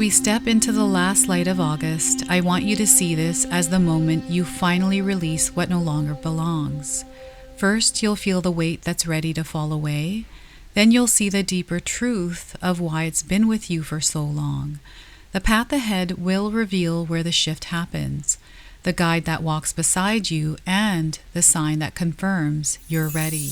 we step into the last light of August, I want you to see this as the moment you finally release what no longer belongs. First, you'll feel the weight that's ready to fall away. Then you'll see the deeper truth of why it's been with you for so long. The path ahead will reveal where the shift happens, the guide that walks beside you, and the sign that confirms you're ready.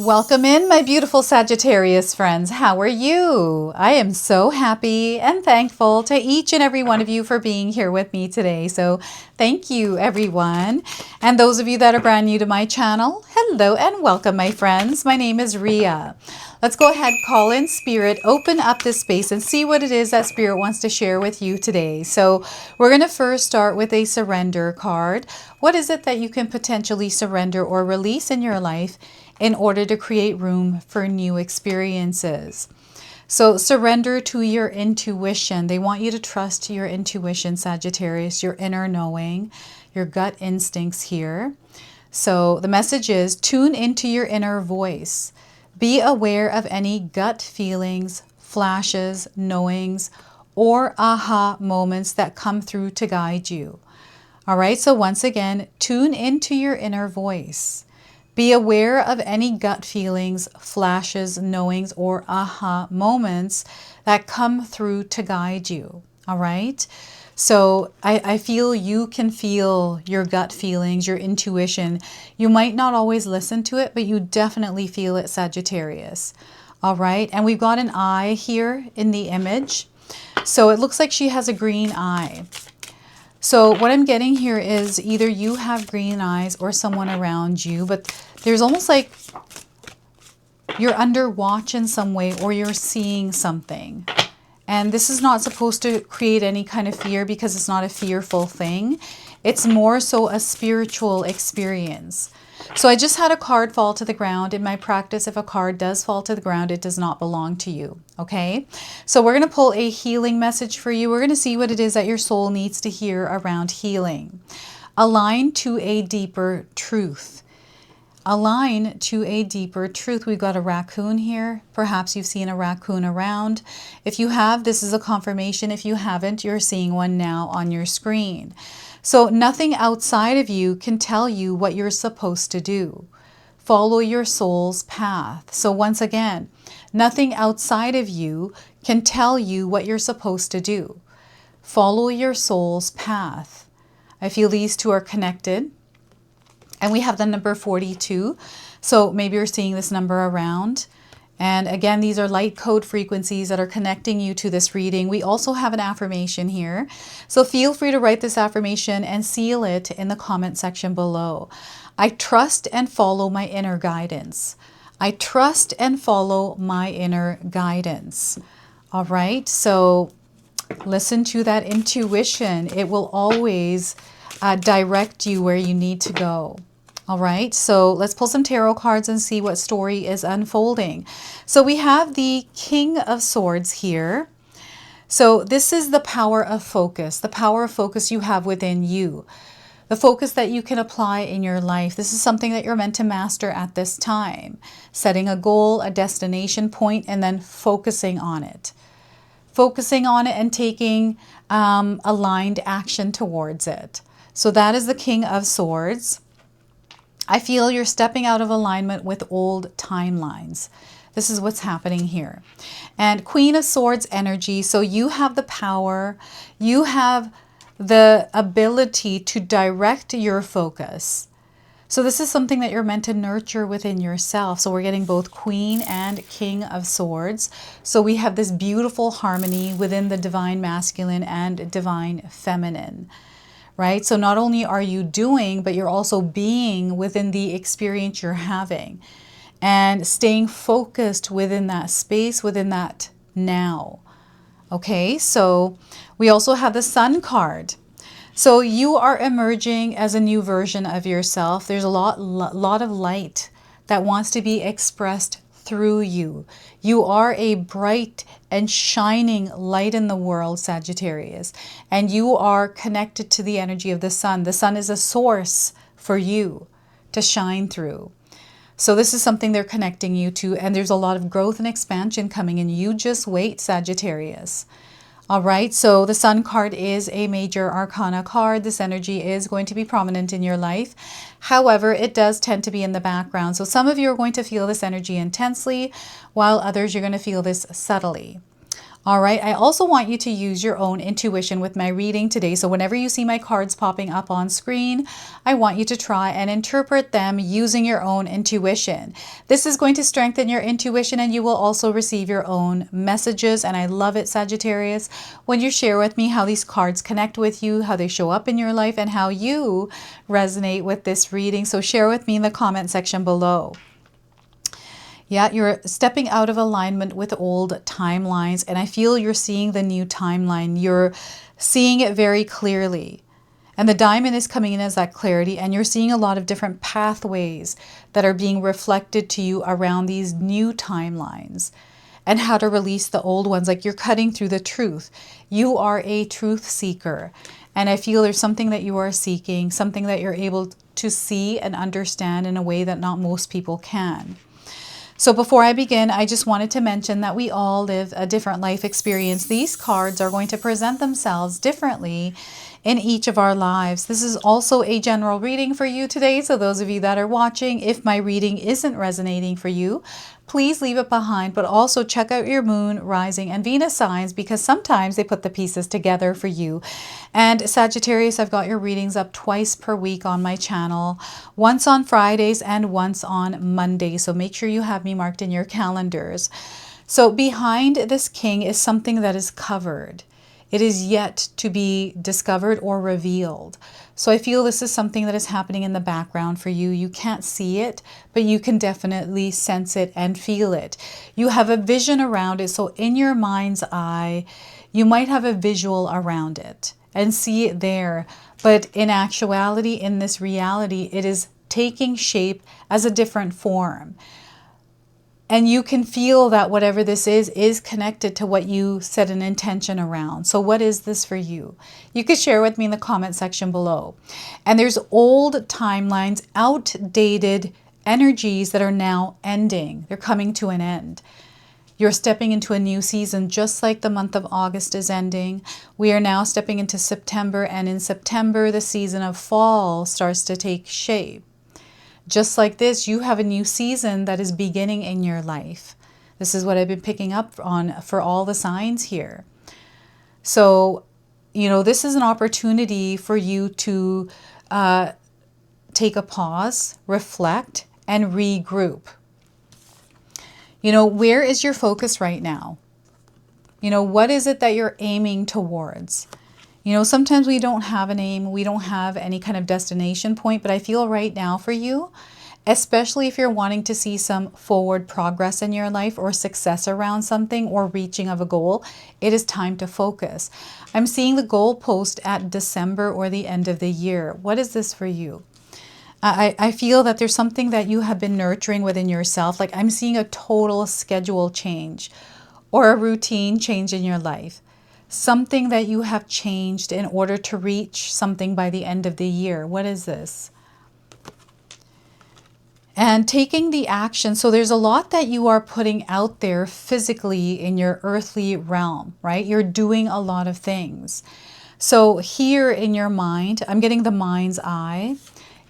Welcome in, my beautiful Sagittarius friends. How are you? I am so happy and thankful to each and every one of you for being here with me today. So thank you, everyone. And those of you that are brand new to my channel, hello and welcome, my friends. My name is Rhea. Let's go ahead, call in Spirit, open up this space and see what it is that Spirit wants to share with you today. So we're going to first start with a surrender card. What is it that you can potentially surrender or release in your life in order to create room for new experiences? So surrender to your intuition. They want you to trust your intuition, Sagittarius, your inner knowing, your gut instincts here. So the message is tune into your inner voice. Be aware of any gut feelings, flashes, knowings, or aha moments that come through to guide you. All right, so once again, tune into your inner voice. Be aware of any gut feelings, flashes, knowings, or aha moments that come through to guide you. All right. So I feel you can feel your gut feelings, your intuition. You might not always listen to it, but you definitely feel it, Sagittarius. All right. And we've got an eye here in the image. So it looks like she has a green eye. So what I'm getting here is either you have green eyes or someone around you, but there's almost like you're under watch in some way or you're seeing something. And this is not supposed to create any kind of fear because it's not a fearful thing. It's more so a spiritual experience. So I just had a card fall to the ground. In my practice, if a card does fall to the ground, it does not belong to you. Okay? So we're going to pull a healing message for you. We're going to see what it is that your soul needs to hear around healing. Align to a deeper truth. Align to a deeper truth. We've got a raccoon here. Perhaps you've seen a raccoon around. If you have, this is a confirmation. If you haven't, you're seeing one now on your screen. So nothing outside of you can tell you what you're supposed to do. Follow your soul's path. So once again, nothing outside of you can tell you what you're supposed to do. Follow your soul's path. I feel these two are connected. And we have the number 42. So maybe you're seeing this number around. And again, these are light code frequencies that are connecting you to this reading. We also have an affirmation here. So feel free to write this affirmation and seal it in the comment section below. I trust and follow my inner guidance. I trust and follow my inner guidance. All right. So listen to that intuition. It will always direct you where you need to go. All right, so let's pull some tarot cards and see what story is unfolding. So we have the King of Swords here. So this is the power of focus you have within you, the focus that you can apply in your life. This is something that you're meant to master at this time, setting a goal, a destination point, and then focusing on it. Focusing on it and taking aligned action towards it. So that is the King of Swords. I feel you're stepping out of alignment with old timelines. This is what's happening here. And Queen of Swords energy. So you have the power. You have the ability to direct your focus. So this is something that you're meant to nurture within yourself. So we're getting both Queen and King of Swords. So we have this beautiful harmony within the divine masculine and divine feminine. Right? So not only are you doing, but you're also being within the experience you're having and staying focused within that space, within that now. Okay, so we also have the Sun card. So you are emerging as a new version of yourself. There's a lot of light that wants to be expressed through you. You are a bright and shining light in the world, Sagittarius, and you are connected to the energy of the sun. The sun is a source for you to shine through. So this is something they're connecting you to, and there's a lot of growth and expansion coming in. You just wait, Sagittarius. All right, so the Sun card is a major arcana card. This energy is going to be prominent in your life. However, it does tend to be in the background. So some of you are going to feel this energy intensely, while others you're going to feel this subtly. All right, I also want you to use your own intuition with my reading today. So whenever you see my cards popping up on screen, I want you to try and interpret them using your own intuition. This is going to strengthen your intuition, and you will also receive your own messages. And I love it, Sagittarius, when you share with me how these cards connect with you, how they show up in your life, and how you resonate with this reading. So share with me in the comment section below. Yeah, you're stepping out of alignment with old timelines, and I feel you're seeing the new timeline. You're seeing it very clearly. And the diamond is coming in as that clarity, and you're seeing a lot of different pathways that are being reflected to you around these new timelines and how to release the old ones. Like you're cutting through the truth. You are a truth seeker. And I feel there's something that you are seeking, something that you're able to see and understand in a way that not most people can. So before I begin, I just wanted to mention that we all live a different life experience. These cards are going to present themselves differently in each of our lives. This is also a general reading for you today. So those of you that are watching, if my reading isn't resonating for you, please leave it behind, but also check out your moon, rising, and Venus signs, because sometimes they put the pieces together for you. And Sagittarius, I've got your readings up twice per week on my channel, once on Fridays and once on Mondays. So make sure you have me marked in your calendars. So behind this king is something that is covered. It is yet to be discovered or revealed. So I feel this is something that is happening in the background for you. You can't see it, but you can definitely sense it and feel it. You have a vision around it. So in your mind's eye, you might have a visual around it and see it there. But in actuality, in this reality, it is taking shape as a different form. And you can feel that whatever this is connected to what you set an intention around. So what is this for you? You could share with me in the comment section below. And there's old timelines, outdated energies that are now ending. They're coming to an end. You're stepping into a new season, just like the month of August is ending. We are now stepping into September, and in September, the season of fall starts to take shape. Just like this, you have a new season that is beginning in your life. This is what I've been picking up on for all the signs here. So, you know, this is an opportunity for you to take a pause, reflect, and regroup. You know, where is your focus right now? You know, what is it that you're aiming towards? You know, sometimes we don't have an aim, we don't have any kind of destination point, but I feel right now for you, especially if you're wanting to see some forward progress in your life or success around something or reaching of a goal, it is time to focus. I'm seeing the goalpost at December or the end of the year. What is this for you? I feel that there's something that you have been nurturing within yourself. Like I'm seeing a total schedule change or a routine change in your life. Something that you have changed in order to reach something by the end of the year. What is this? And taking the action. So there's a lot that you are putting out there physically in your earthly realm, right? You're doing a lot of things. So here in your mind, I'm getting the mind's eye,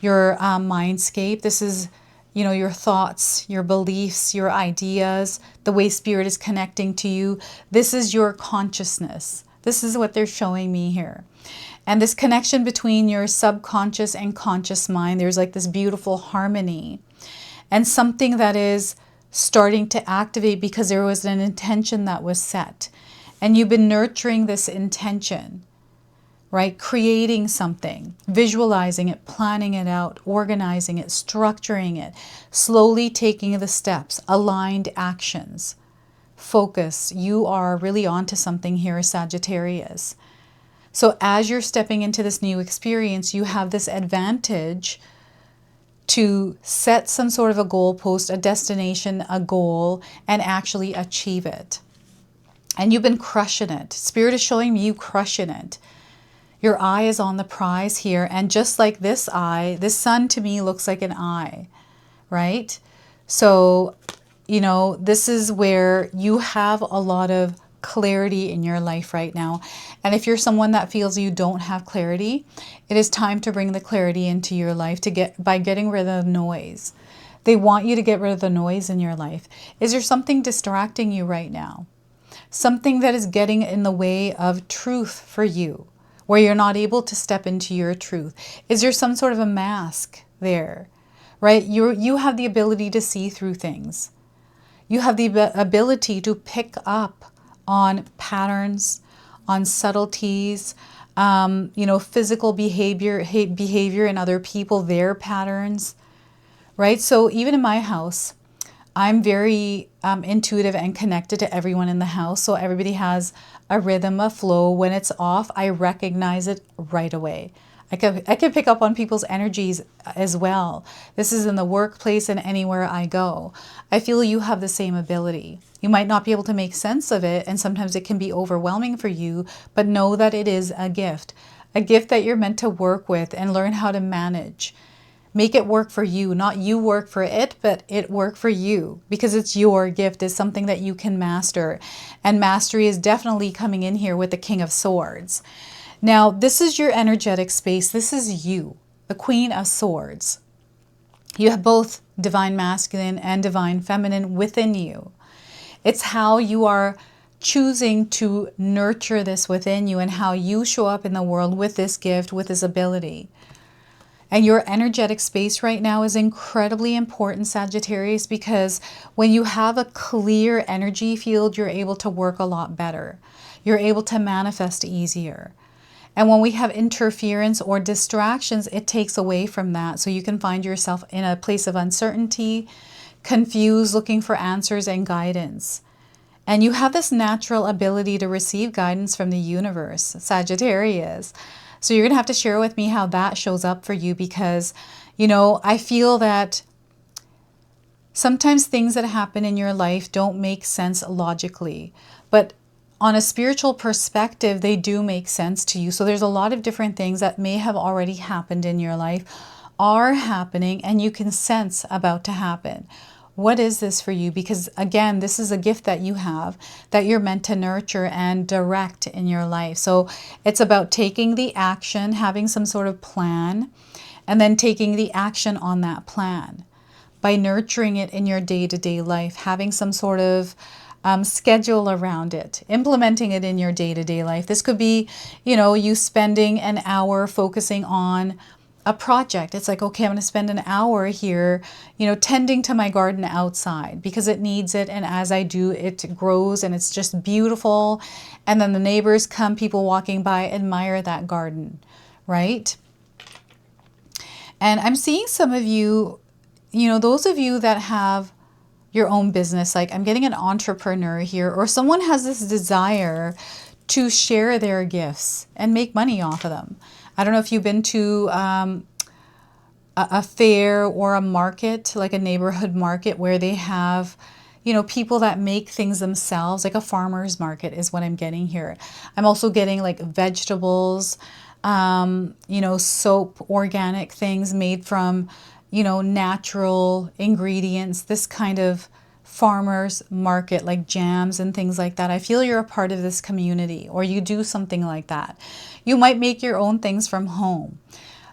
your mindscape. This is, you know, your thoughts, your beliefs, your ideas, the way spirit is connecting to you. This is your consciousness. This is what they're showing me here. And this connection between your subconscious and conscious mind, there's like this beautiful harmony and something that is starting to activate because there was an intention that was set. And you've been nurturing this intention, right? Creating something, visualizing it, planning it out, organizing it, structuring it, slowly taking the steps, aligned actions, focus. You are really onto something here, Sagittarius. So as you're stepping into this new experience, you have this advantage to set some sort of a goalpost, a destination, a goal, and actually achieve it. And you've been crushing it. Spirit is showing me you crushing it. Your eye is on the prize here. And just like this eye, this sun to me looks like an eye, right? So, you know, this is where you have a lot of clarity in your life right now. And if you're someone that feels you don't have clarity, it is time to bring the clarity into your life by getting rid of the noise. They want you to get rid of the noise in your life. Is there something distracting you right now? Something that is getting in the way of truth for you, where you're not able to step into your truth? Is there some sort of a mask there, right? You have the ability to see through things. You have the ability to pick up on patterns, on subtleties, physical behavior in other people, their patterns, right? So even in my house, I'm very intuitive and connected to everyone in the house. So everybody has a rhythm, a flow. When it's off, I recognize it right away. I can pick up on people's energies as well. This is in the workplace and anywhere I go. I feel you have the same ability. You might not be able to make sense of it, and sometimes it can be overwhelming for you, but know that it is a gift that you're meant to work with and learn how to manage. Make it work for you, not you work for it, but it work for you, because it's your gift. It's something that you can master. And mastery is definitely coming in here with the King of Swords. Now, this is your energetic space. This is you, the Queen of Swords. You have both divine masculine and divine feminine within you. It's how you are choosing to nurture this within you and how you show up in the world with this gift, with this ability. And your energetic space right now is incredibly important, Sagittarius, because when you have a clear energy field, you're able to work a lot better. You're able to manifest easier. And when we have interference or distractions, it takes away from that. So you can find yourself in a place of uncertainty, confused, looking for answers and guidance. And you have this natural ability to receive guidance from the universe, Sagittarius. So you're going to have to share with me how that shows up for you, because, I feel that sometimes things that happen in your life don't make sense logically, but on a spiritual perspective, they do make sense to you. So there's a lot of different things that may have already happened in your life, are happening, and you can sense about to happen. What is this for you? Because again, this is a gift that you have that you're meant to nurture and direct in your life. So it's about taking the action, having some sort of plan, and then taking the action on that plan by nurturing it in your day-to-day life, having some sort of schedule around it, implementing it in your day-to-day life. This could be, you spending an hour focusing on a project. It's like, okay, I'm going to spend an hour here, tending to my garden outside because it needs it. And as I do, it grows and it's just beautiful. And then the neighbors come, people walking by, admire that garden, right? And I'm seeing some of you, those of you that have your own business, like I'm getting an entrepreneur here, or someone has this desire to share their gifts and make money off of them. I don't know if you've been to a fair or a market, like a neighborhood market, where they have, people that make things themselves, like a farmer's market is what I'm getting here. I'm also getting like vegetables, soap, organic things made from, natural ingredients, this kind of farmer's market, like jams and things like that. I feel you're a part of this community, or you do something like that. You might make your own things from home,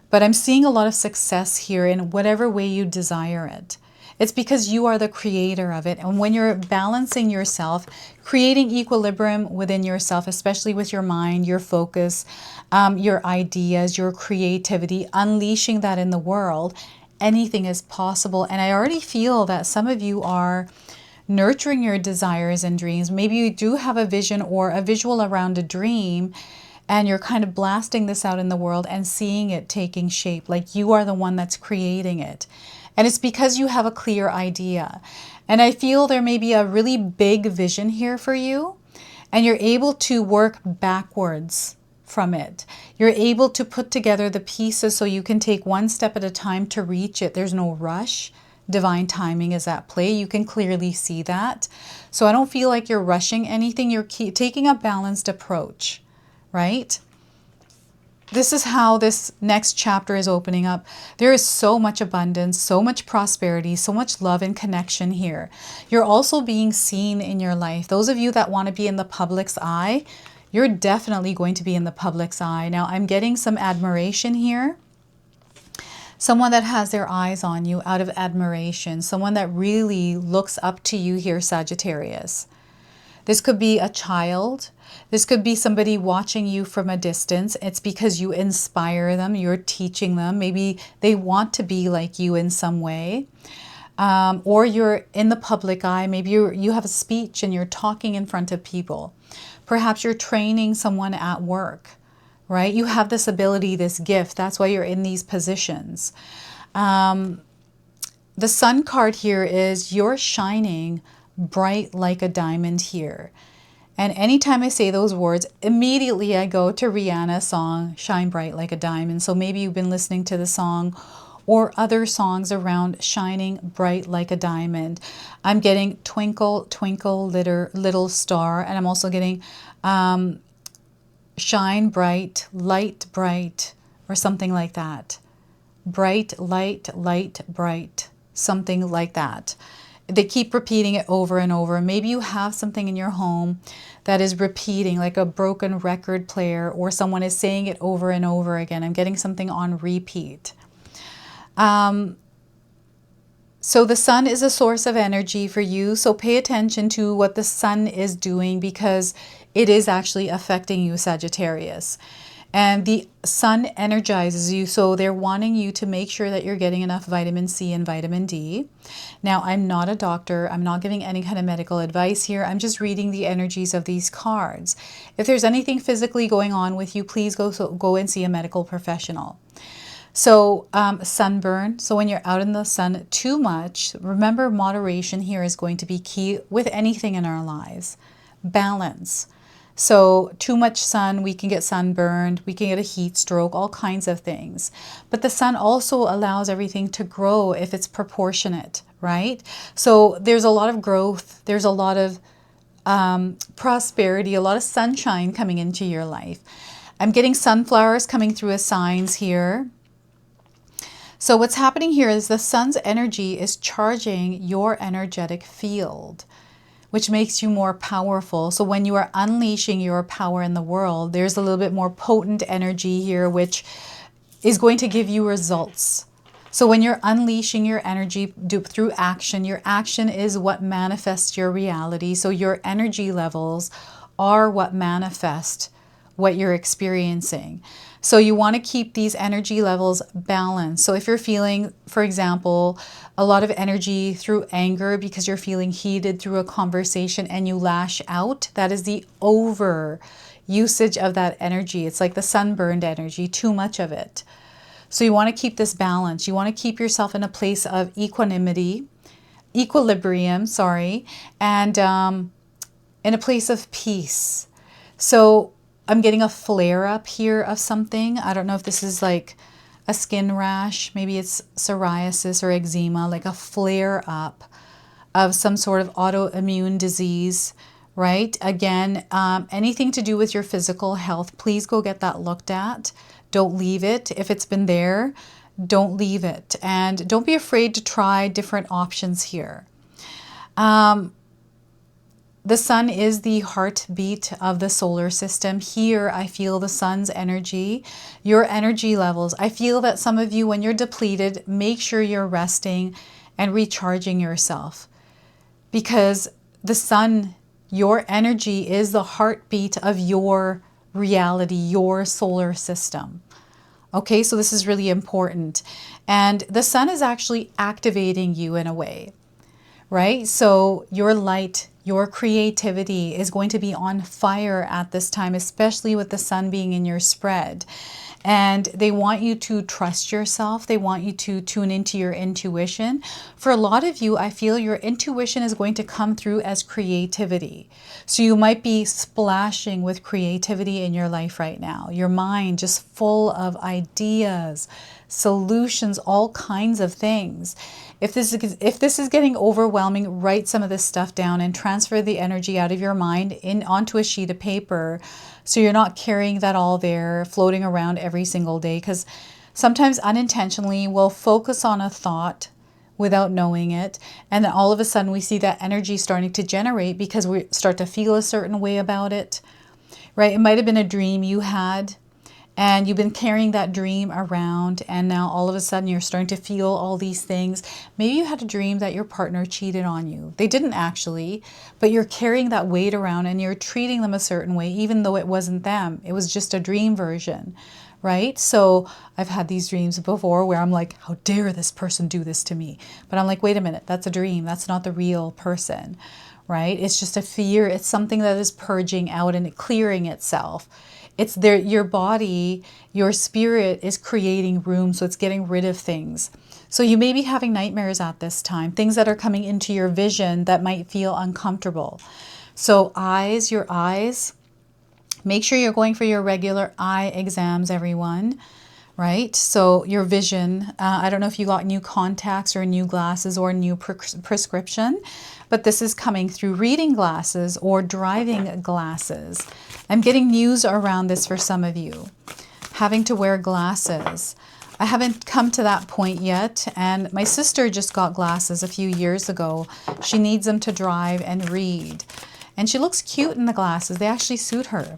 but I'm seeing a lot of success here in whatever way you desire it. It's because you are the creator of it. And when you're balancing yourself, creating equilibrium within yourself, especially with your mind, your focus, your ideas, your creativity, unleashing that in the world, anything is possible. And I already feel that some of you are nurturing your desires and dreams. Maybe you do have a vision or a visual around a dream, and you're kind of blasting this out in the world and seeing it taking shape, like you are the one that's creating it. And it's because you have a clear idea. And I feel there may be a really big vision here for you, and you're able to work backwards from it. You're able to put together the pieces so you can take one step at a time to reach it. There's no rush. Divine timing is at play. You can clearly see that. So I don't feel like you're rushing anything. You're taking a balanced approach, right? this is how this next chapter is opening up. There is so much abundance, so much prosperity, so much love and connection here. You're also being seen in your life. Those of you that want to be in the public's eye, you're definitely going to be in the public's eye. Now, I'm getting some admiration here. Someone that has their eyes on you out of admiration. Someone that really looks up to you here, Sagittarius. This could be a child. This could be somebody watching you from a distance. It's because you inspire them. You're teaching them. Maybe they want to be like you in some way. Or you're in the public eye. Maybe you have a speech and you're talking in front of people. Perhaps you're training someone at work, right? You have this ability, this gift. That's why you're in these positions. The Sun card here is you're shining bright like a diamond here. And anytime I say those words, immediately I go to Rihanna's song, Shine Bright Like a Diamond. So maybe you've been listening to the song or other songs around shining bright like a diamond. I'm getting Twinkle, Twinkle, Little Star. And I'm also getting Shine Bright, Light Bright, or something like that. Bright, light, light, bright, something like that. They keep repeating it over and over. Maybe you have something in your home that is repeating, like a broken record player, or someone is saying it over and over again. I'm getting something on repeat. So the sun is a source of energy for you. So pay attention to what the sun is doing, because it is actually affecting you, Sagittarius. And the sun energizes you, so they're wanting you to make sure that you're getting enough vitamin C and vitamin D. Now, I'm not a doctor. I'm not giving any kind of medical advice here. I'm just reading the energies of these cards. If there's anything physically going on with you, please go and see a medical professional. So sunburn. So when you're out in the sun too much, remember moderation here is going to be key with anything in our lives. Balance. So too much sun, we can get sunburned, we can get a heat stroke, all kinds of things. But the sun also allows everything to grow if it's proportionate, right? So there's a lot of growth, there's a lot of prosperity, a lot of sunshine coming into your life. I'm getting sunflowers coming through as signs here. So what's happening here is the sun's energy is charging your energetic field, which makes you more powerful. So when you are unleashing your power in the world, there's a little bit more potent energy here, which is going to give you results. So when you're unleashing your energy through action, your action is what manifests your reality. So your energy levels are what manifest what you're experiencing. So you want to keep these energy levels balanced. So if you're feeling, for example, a lot of energy through anger because you're feeling heated through a conversation and you lash out, that is the over usage of that energy. It's like the sunburned energy, too much of it. So you want to keep this balance. You want to keep yourself in a place of equilibrium, and in a place of peace. So I'm getting a flare up here of something. I don't know if this is like a skin rash. Maybe it's psoriasis or eczema, like a flare up of some sort of autoimmune disease, right? Again, anything to do with your physical health, please go get that looked at. Don't leave it. If it's been there, don't leave it. And don't be afraid to try different options here. The sun is the heartbeat of the solar system. Here, I feel the sun's energy, your energy levels. I feel that some of you, when you're depleted, make sure you're resting and recharging yourself. Because the sun, your energy, is the heartbeat of your reality, your solar system. Okay, so this is really important. And the sun is actually activating you in a way, right? So your light, your creativity is going to be on fire at this time, especially with the sun being in your spread. And they want you to trust yourself. They want you to tune into your intuition. For a lot of you, I feel your intuition is going to come through as creativity. So you might be splashing with creativity in your life right now. Your mind just full of ideas, solutions, all kinds of things. If this is getting overwhelming, write some of this stuff down and transfer the energy out of your mind onto a sheet of paper, so you're not carrying that all there, floating around every single day. Because sometimes unintentionally we'll focus on a thought without knowing it, and then all of a sudden we see that energy starting to generate because we start to feel a certain way about it, right? It might have been a dream you had, and you've been carrying that dream around, and now all of a sudden you're starting to feel all these things. Maybe you had a dream that your partner cheated on you. They didn't actually, but you're carrying that weight around and you're treating them a certain way, even though it wasn't them. It was just a dream version, right? So I've had these dreams before where I'm like, how dare this person do this to me? But I'm like, wait a minute, that's a dream. That's not the real person, right? It's just a fear. It's something that is purging out and clearing itself. It's there, your body, your spirit is creating room, so it's getting rid of things. So you may be having nightmares at this time, things that are coming into your vision that might feel uncomfortable. So your eyes, make sure you're going for your regular eye exams, everyone, right? So your vision, I don't know if you got new contacts or new glasses or a new prescription, but this is coming through reading glasses or driving glasses. I'm getting news around this for some of you. Having to wear glasses. I haven't come to that point yet, and my sister just got glasses a few years ago. She needs them to drive and read. And she looks cute in the glasses. They actually suit her.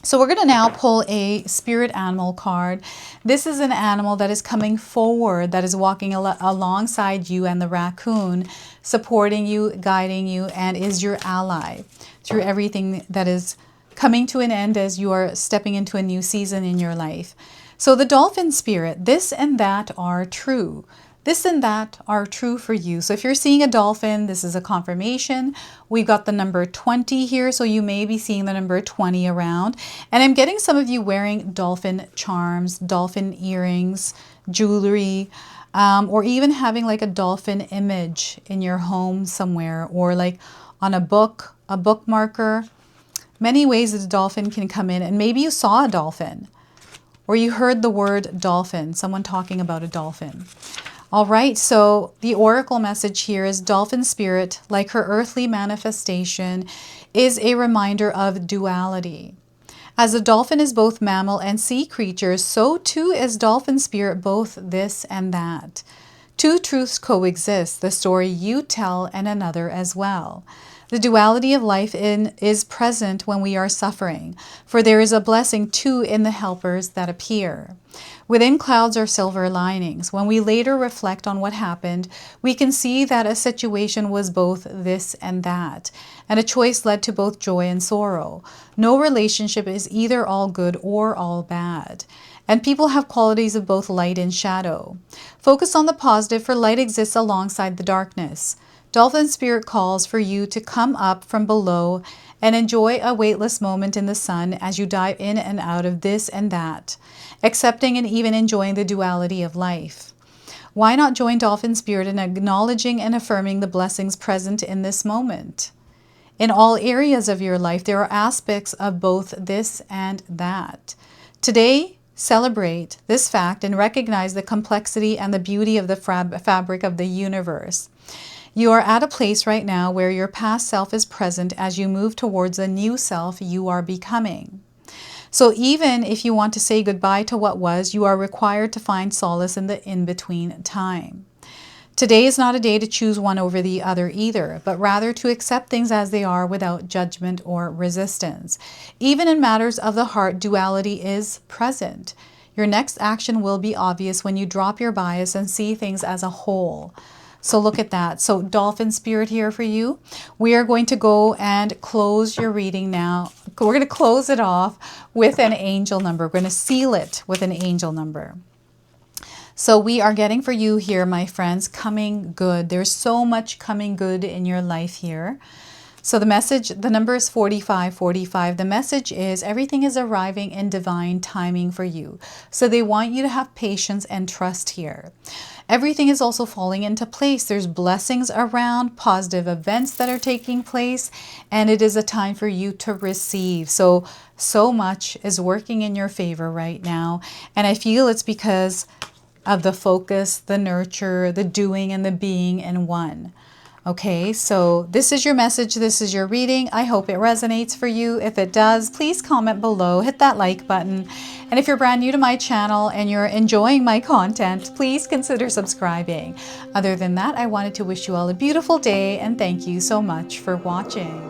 So we're going to now pull a spirit animal card. This is an animal that is coming forward, that is walking alongside you and the raccoon, supporting you, guiding you, and is your ally through everything that is coming to an end as you are stepping into a new season in your life. So the dolphin spirit, this and that are true. This and that are true for you. So if you're seeing a dolphin, this is a confirmation. We've got the number 20 here, so you may be seeing the number 20 around. And I'm getting some of you wearing dolphin charms, dolphin earrings, jewelry, or even having like a dolphin image in your home somewhere, or like on a book, a bookmarker. Many ways that a dolphin can come in, and maybe you saw a dolphin, or you heard the word dolphin, someone talking about a dolphin. All right, so the oracle message here is dolphin spirit, like her earthly manifestation, is a reminder of duality. As a dolphin is both mammal and sea creature, so too is dolphin spirit both this and that. Two truths coexist, the story you tell and another as well. The duality of life is present when we are suffering, for there is a blessing too in the helpers that appear. Within clouds are silver linings. When we later reflect on what happened, we can see that a situation was both this and that, and a choice led to both joy and sorrow. No relationship is either all good or all bad. And people have qualities of both light and shadow. Focus on the positive, for light exists alongside the darkness. Dolphin spirit calls for you to come up from below and enjoy a weightless moment in the sun as you dive in and out of this and that, accepting and even enjoying the duality of life. Why not join dolphin spirit in acknowledging and affirming the blessings present in this moment? In all areas of your life, there are aspects of both this and that. Today, celebrate this fact and recognize the complexity and the beauty of the fabric of the universe. You are at a place right now where your past self is present as you move towards a new self you are becoming. So even if you want to say goodbye to what was, you are required to find solace in the in-between time. Today is not a day to choose one over the other either, but rather to accept things as they are without judgment or resistance. Even in matters of the heart, duality is present. Your next action will be obvious when you drop your bias and see things as a whole. So look at that. So dolphin spirit here for you. We are going to go and close your reading now. We're going to close it off with an angel number. We're going to seal it with an angel number. So we are getting for you here, my friends, coming good. There's so much coming good in your life here. So the message, the number is 4545. The message is everything is arriving in divine timing for you. So they want you to have patience and trust here. Everything is also falling into place. There's blessings around, positive events that are taking place, and it is a time for you to receive. So much is working in your favor right now. And I feel it's because of the focus, the nurture, the doing, and the being in one. Okay, so this is your message. This is your reading. I hope it resonates for you. If it does, please comment below, hit that like button. And if you're brand new to my channel and you're enjoying my content, please consider subscribing. Other than that, I wanted to wish you all a beautiful day and thank you so much for watching.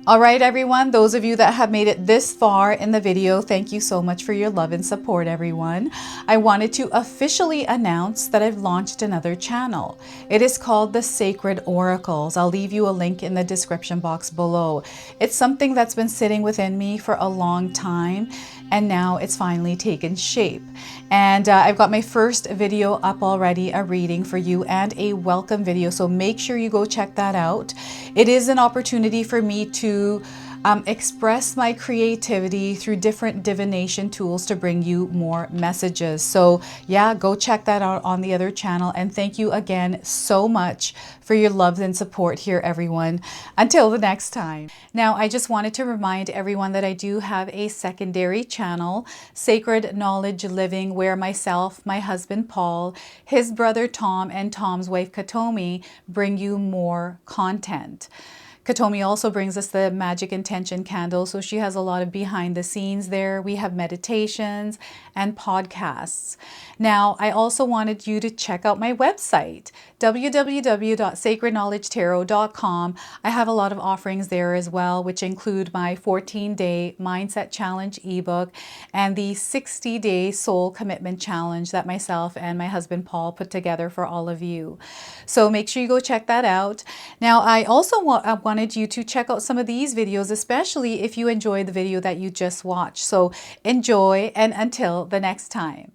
All right, everyone, those of you that have made it this far in the video, thank you so much for your love and support, everyone. I wanted to officially announce that I've launched another channel. It is called The Sacred Oracles. I'll leave you a link in the description box below. It's something that's been sitting within me for a long time, and now it's finally taken shape. And I've got my first video up already, a reading for you and a welcome video. So make sure you go check that out. It is an opportunity for me to express my creativity through different divination tools to bring you more messages. So yeah, go check that out on the other channel. And thank you again so much for your love and support here, everyone. Until the next time. Now, I just wanted to remind everyone that I do have a secondary channel, Sacred Knowledge Living, where myself, my husband Paul, his brother Tom, and Tom's wife Katomi bring you more content. Katomi also brings us the Magic Intention candle, so she has a lot of behind the scenes there. We have meditations and podcasts. Now, I also wanted you to check out my website, www.sacredknowledgetarot.com. I have a lot of offerings there as well, which include my 14-day Mindset Challenge ebook and the 60-day Soul Commitment Challenge that myself and my husband Paul put together for all of you. So make sure you go check that out. Now, I also wanted you to check out some of these videos, especially if you enjoyed the video that you just watched. So enjoy, and until the next time.